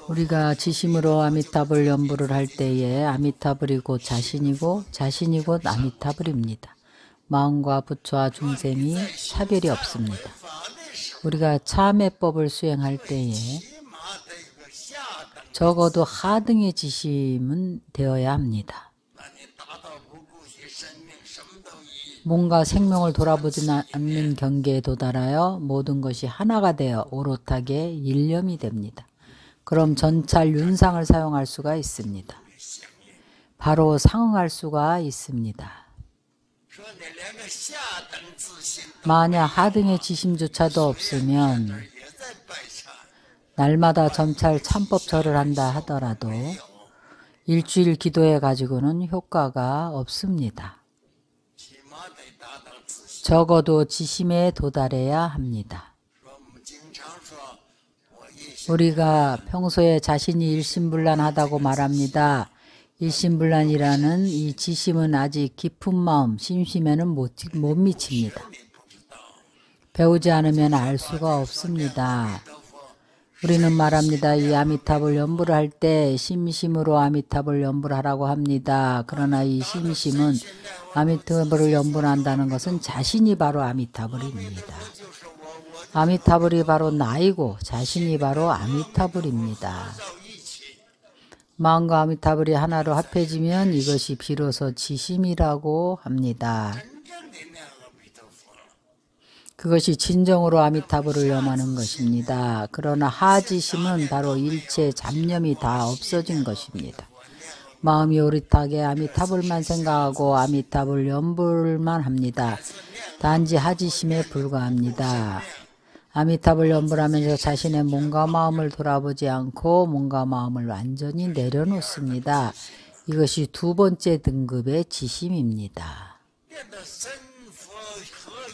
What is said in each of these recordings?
우리가 지심으로 아미타불 연부를 할 때에 아미타불이 곧 자신이고 자신이 곧 아미타불입니다. 마음과 부처와 중생이 차별이 없습니다. 우리가 참회법을 수행할 때에 적어도 하등의 지심은 되어야 합니다. 뭔가 생명을 돌아보지 않는 경계에 도달하여 모든 것이 하나가 되어 오롯하게 일념이 됩니다. 그럼 전찰 윤상을 사용할 수가 있습니다. 바로 상응할 수가 있습니다. 만약 하등의 지심조차도 없으면 날마다 점찰 참법절을 한다 하더라도 일주일 기도해 가지고는 효과가 없습니다. 적어도 지심에 도달해야 합니다. 우리가 평소에 자신이 일심불란하다고 말합니다. 일심불란이라는 이 지심은 아직 깊은 마음, 심심에는 못 미칩니다. 배우지 않으면 알 수가 없습니다. 우리는 말합니다. 이 아미타불 연부를 할 때 심심으로 아미타불 연부를 하라고 합니다. 그러나 이 심심은 아미타불을 연부한다는 것은 자신이 바로 아미타불입니다. 아미타불이 바로 나이고 자신이 바로 아미타불입니다. 마음과 아미타불이 하나로 합해지면 이것이 비로소 지심이라고 합니다. 그것이 진정으로 아미타불을 염하는 것입니다. 그러나 하지심은 바로 일체 잡념이 다 없어진 것입니다. 마음이 오릿하게 아미타불만 생각하고 아미타불 연불만 합니다. 단지 하지심에 불과합니다. 아미타불 연부를 하면서 자신의 몸과 마음을 돌아보지 않고 몸과 마음을 완전히 내려놓습니다. 이것이 두 번째 등급의 지심입니다.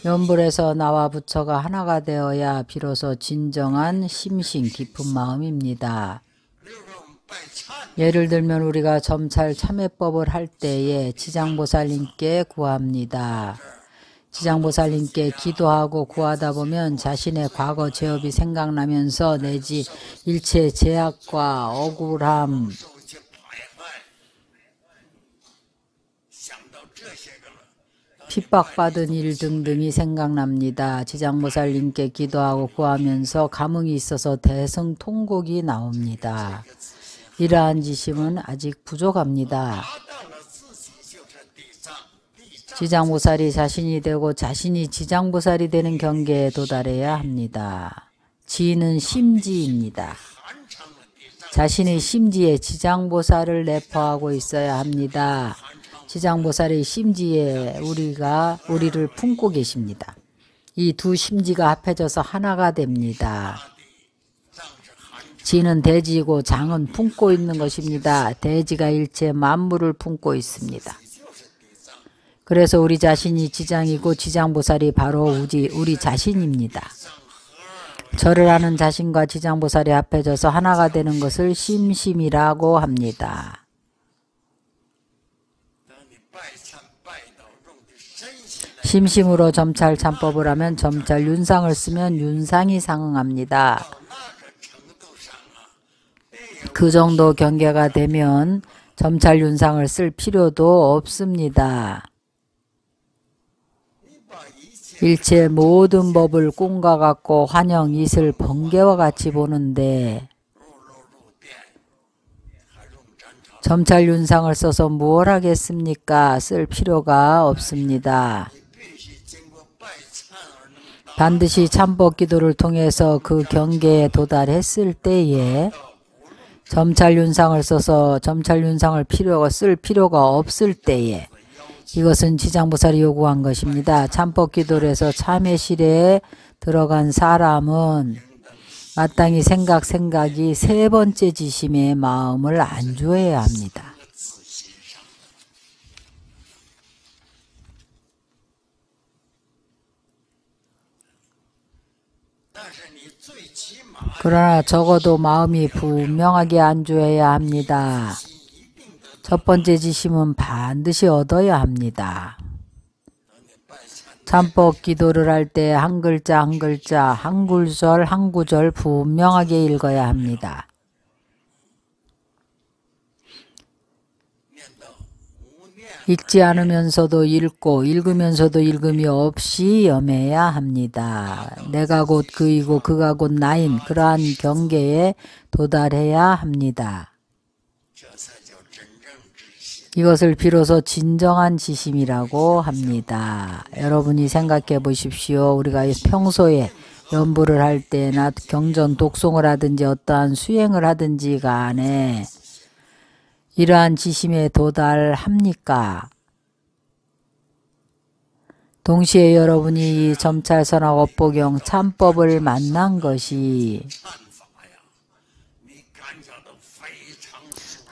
연불에서 나와 부처가 하나가 되어야 비로소 진정한 심신 깊은 마음입니다. 예를 들면 우리가 점찰 참회법을 할 때에 지장보살님께 구합니다. 지장보살님께 기도하고 구하다 보면 자신의 과거 죄업이 생각나면서 내지 일체 죄악과 억울함, 핍박받은 일 등등이 생각납니다. 지장보살님께 기도하고 구하면서 감흥이 있어서 대성통곡이 나옵니다. 이러한 지심은 아직 부족합니다. 지장보살이 자신이 되고 자신이 지장보살이 되는 경계에 도달해야 합니다. 지는 심지입니다. 자신의 심지에 지장보살을 내포하고 있어야 합니다. 지장보살의 심지에 우리를 품고 계십니다. 이 두 심지가 합해져서 하나가 됩니다. 지는 대지이고 장은 품고 있는 것입니다. 대지가 일체 만물을 품고 있습니다. 그래서 우리 자신이 지장이고 지장보살이 바로 우리 자신입니다. 절을 하는 자신과 지장보살이 합해져서 하나가 되는 것을 심심이라고 합니다. 심심으로 점찰 참법을 하면 점찰 윤상을 쓰면 윤상이 상응합니다. 그 정도 경계가 되면 점찰 윤상을 쓸 필요도 없습니다. 일체 모든 법을 꿈과 같고 환영, 이슬, 번개와 같이 보는데 점찰 윤상을 써서 무엇 하겠습니까? 쓸 필요가 없습니다. 반드시 참법 기도를 통해서 그 경계에 도달했을 때에 점찰 윤상을 써서 점찰 윤상을 쓸 필요가 없을 때에 이것은 지장보살이 요구한 것입니다. 참법 기도를 해서 참회실에 들어간 사람은 마땅히 생각이 세 번째 지심의 마음을 안주해야 합니다. 그러나 적어도 마음이 분명하게 안주해야 합니다. 첫 번째 지심은 반드시 얻어야 합니다. 참법 기도를 할 때 한 글자 한 구절 분명하게 읽어야 합니다. 읽지 않으면서도 읽고 읽으면서도 읽음이 없이 염해야 합니다. 내가 곧 그이고 그가 곧 나인 그러한 경계에 도달해야 합니다. 이것을 비로소 진정한 지심이라고 합니다. 여러분이 생각해 보십시오. 우리가 평소에 연부를 할 때나 경전 독송을 하든지 어떠한 수행을 하든지 간에 이러한 지심에 도달합니까? 동시에 여러분이 이 점찰선악 업보경 참법을 만난 것이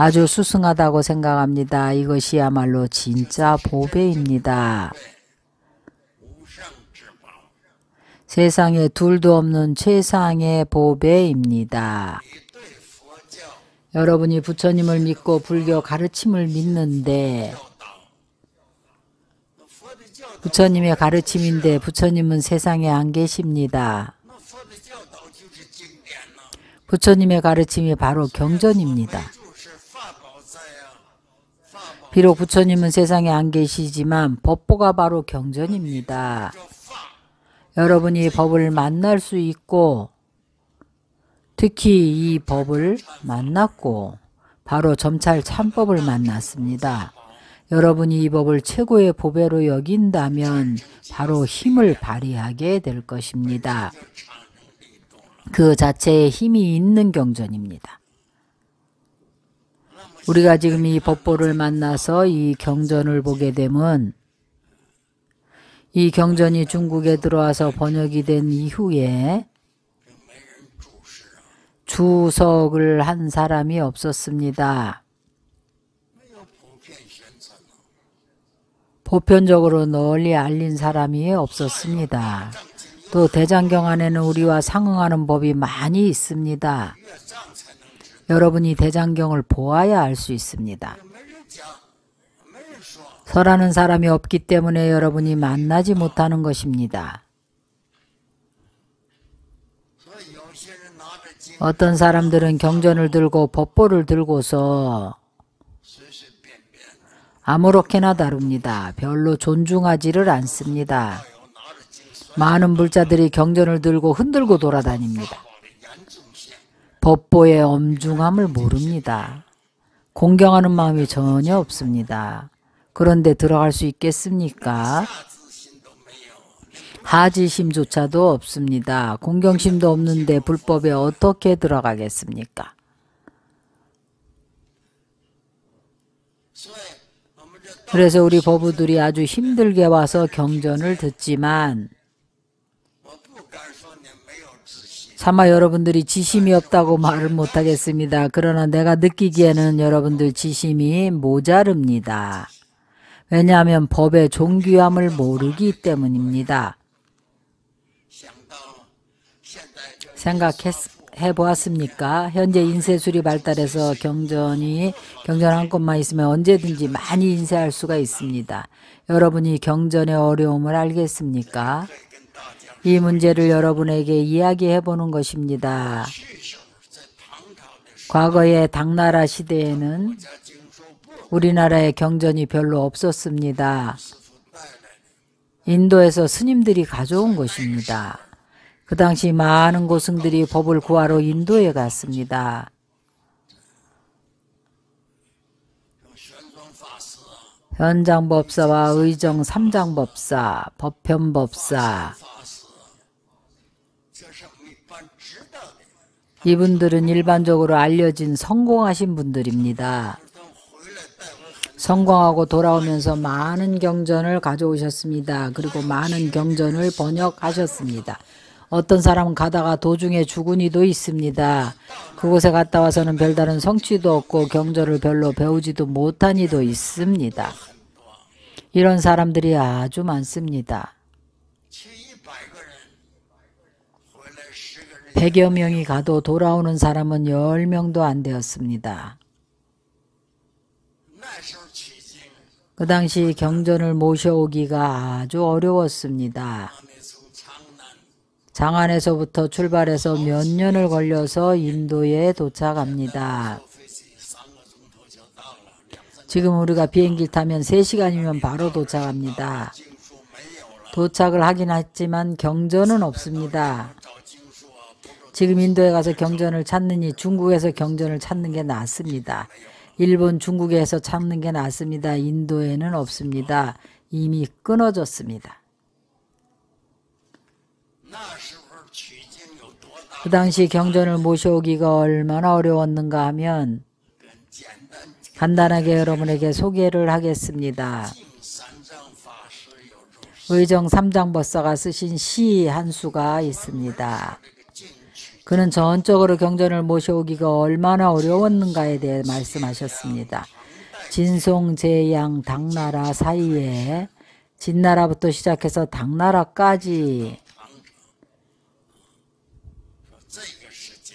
아주 수승하다고 생각합니다. 이것이야말로 진짜 보배입니다. 세상에 둘도 없는 최상의 보배입니다. 여러분이 부처님을 믿고 불교 가르침을 믿는데 부처님의 가르침인데 부처님은 세상에 안 계십니다. 부처님의 가르침이 바로 경전입니다. 비록 부처님은 세상에 안 계시지만 법보가 바로 경전입니다. 여러분이 법을 만날 수 있고 특히 이 법을 만났고 바로 점찰 참법을 만났습니다. 여러분이 이 법을 최고의 보배로 여긴다면 바로 힘을 발휘하게 될 것입니다. 그 자체에 힘이 있는 경전입니다. 우리가 지금 이 법보를 만나서 이 경전을 보게 되면 이 경전이 중국에 들어와서 번역이 된 이후에 주석을 한 사람이 없었습니다. 보편적으로 널리 알린 사람이 없었습니다. 또 대장경 안에는 우리와 상응하는 법이 많이 있습니다. 여러분이 대장경을 보아야 알 수 있습니다. 설하는 사람이 없기 때문에 여러분이 만나지 못하는 것입니다. 어떤 사람들은 경전을 들고 법보를 들고서 아무렇게나 다룹니다. 별로 존중하지를 않습니다. 많은 불자들이 경전을 들고 흔들고 돌아다닙니다. 법보의 엄중함을 모릅니다. 공경하는 마음이 전혀 없습니다. 그런데 들어갈 수 있겠습니까? 하지심조차도 없습니다. 공경심도 없는데 불법에 어떻게 들어가겠습니까? 그래서 우리 법우들이 아주 힘들게 와서 경전을 듣지만 차마 여러분들이 지심이 없다고 말을 못하겠습니다. 그러나 내가 느끼기에는 여러분들 지심이 모자릅니다. 왜냐하면 법의 존귀함을 모르기 때문입니다. 생각해 보았습니까? 현재 인쇄술이 발달해서 경전 한 권만 있으면 언제든지 많이 인쇄할 수가 있습니다. 여러분이 경전의 어려움을 알겠습니까? 이 문제를 여러분에게 이야기해 보는 것입니다. 과거의 당나라 시대에는 우리나라에 경전이 별로 없었습니다. 인도에서 스님들이 가져온 것입니다. 그 당시 많은 고승들이 법을 구하러 인도에 갔습니다. 현장법사와 의정 삼장법사, 법편법사 이분들은 일반적으로 알려진 성공하신 분들입니다. 성공하고 돌아오면서 많은 경전을 가져오셨습니다. 그리고 많은 경전을 번역하셨습니다. 어떤 사람은 가다가 도중에 죽은 이도 있습니다. 그곳에 갔다 와서는 별다른 성취도 없고 경전을 별로 배우지도 못한 이도 있습니다. 이런 사람들이 아주 많습니다. 100여 명이 가도 돌아오는 사람은 10명도 안 되었습니다. 그 당시 경전을 모셔오기가 아주 어려웠습니다. 장안에서부터 출발해서 몇 년을 걸려서 인도에 도착합니다. 지금 우리가 비행기 타면 3시간이면 바로 도착합니다. 도착을 하긴 했지만 경전은 없습니다. 지금 인도에 가서 경전을 찾느니 중국에서 경전을 찾는 게 낫습니다. 일본, 중국에서 찾는 게 낫습니다. 인도에는 없습니다. 이미 끊어졌습니다. 그 당시 경전을 모셔오기가 얼마나 어려웠는가 하면 간단하게 여러분에게 소개를 하겠습니다. 의정 삼장법사가 쓰신 시 한 수가 있습니다. 그는 전적으로 경전을 모셔오기가 얼마나 어려웠는가에 대해 말씀하셨습니다. 진송, 제양, 당나라 사이에 진나라부터 시작해서 당나라까지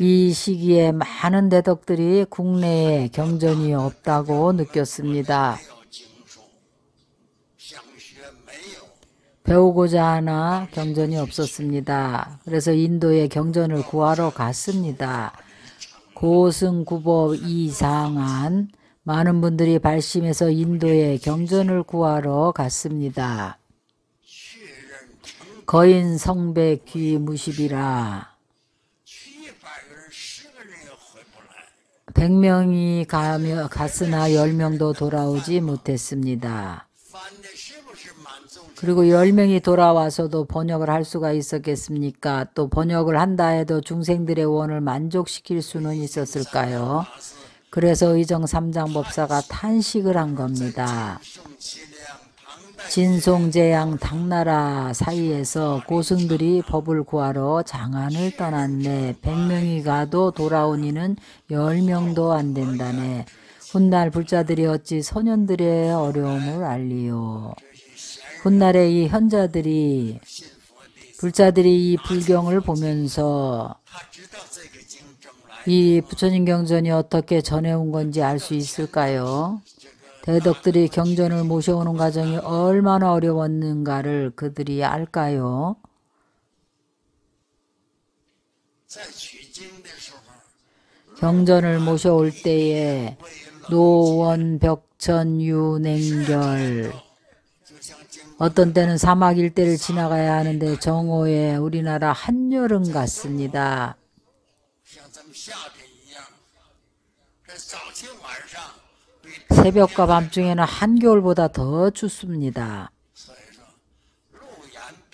이 시기에 많은 대덕들이 국내에 경전이 없다고 느꼈습니다. 배우고자 하나 경전이 없었습니다. 그래서 인도에 경전을 구하러 갔습니다. 고승구법 이상한 많은 분들이 발심해서 인도에 경전을 구하러 갔습니다. 거인 성배 귀무십이라 100명이 갔으나 10명도 돌아오지 못했습니다. 그리고 10명이 돌아와서도 번역을 할 수가 있었겠습니까? 또 번역을 한다 해도 중생들의 원을 만족시킬 수는 있었을까요? 그래서 의정 삼장법사가 탄식을 한 겁니다. 진송제양 당나라 사이에서 고승들이 법을 구하러 장안을 떠났네. 100명이 가도 돌아온 이는 10명도 안 된다네. 훗날 불자들이 어찌 선현들의 어려움을 알리요. 훗날에 이 현자들이 불자들이 이 불경을 보면서 이 부처님 경전이 어떻게 전해온 건지 알 수 있을까요? 대덕들이 경전을 모셔오는 과정이 얼마나 어려웠는가를 그들이 알까요? 경전을 모셔올 때에 노원, 벽천, 유냉결 어떤 때는 사막 일대를 지나가야 하는데 정오에 우리나라 한여름 같습니다. 새벽과 밤중에는 한겨울보다 더 춥습니다.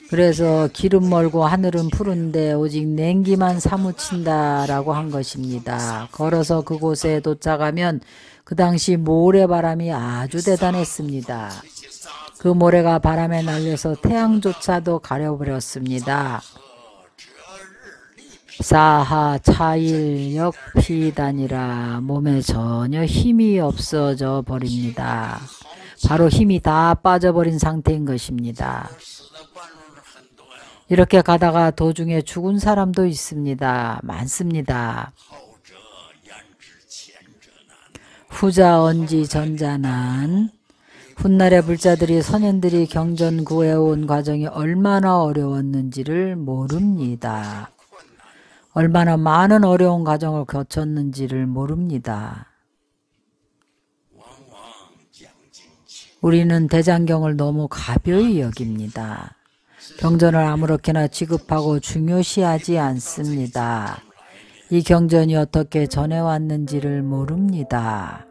그래서 길은 멀고 하늘은 푸른데 오직 냉기만 사무친다라고 한 것입니다. 걸어서 그곳에 도착하면 그 당시 모래바람이 아주 대단했습니다. 그 모래가 바람에 날려서 태양조차도 가려버렸습니다. 사하 차일 역피단이라 몸에 전혀 힘이 없어져 버립니다. 바로 힘이 다 빠져버린 상태인 것입니다. 이렇게 가다가 도중에 죽은 사람도 있습니다. 많습니다. 후자 언지 전자난 훗날의 불자들이 선현들이 경전 구해온 과정이 얼마나 어려웠는지를 모릅니다. 얼마나 많은 어려운 과정을 거쳤는지를 모릅니다. 우리는 대장경을 너무 가벼이 여깁니다. 경전을 아무렇게나 취급하고 중요시하지 않습니다. 이 경전이 어떻게 전해왔는지를 모릅니다.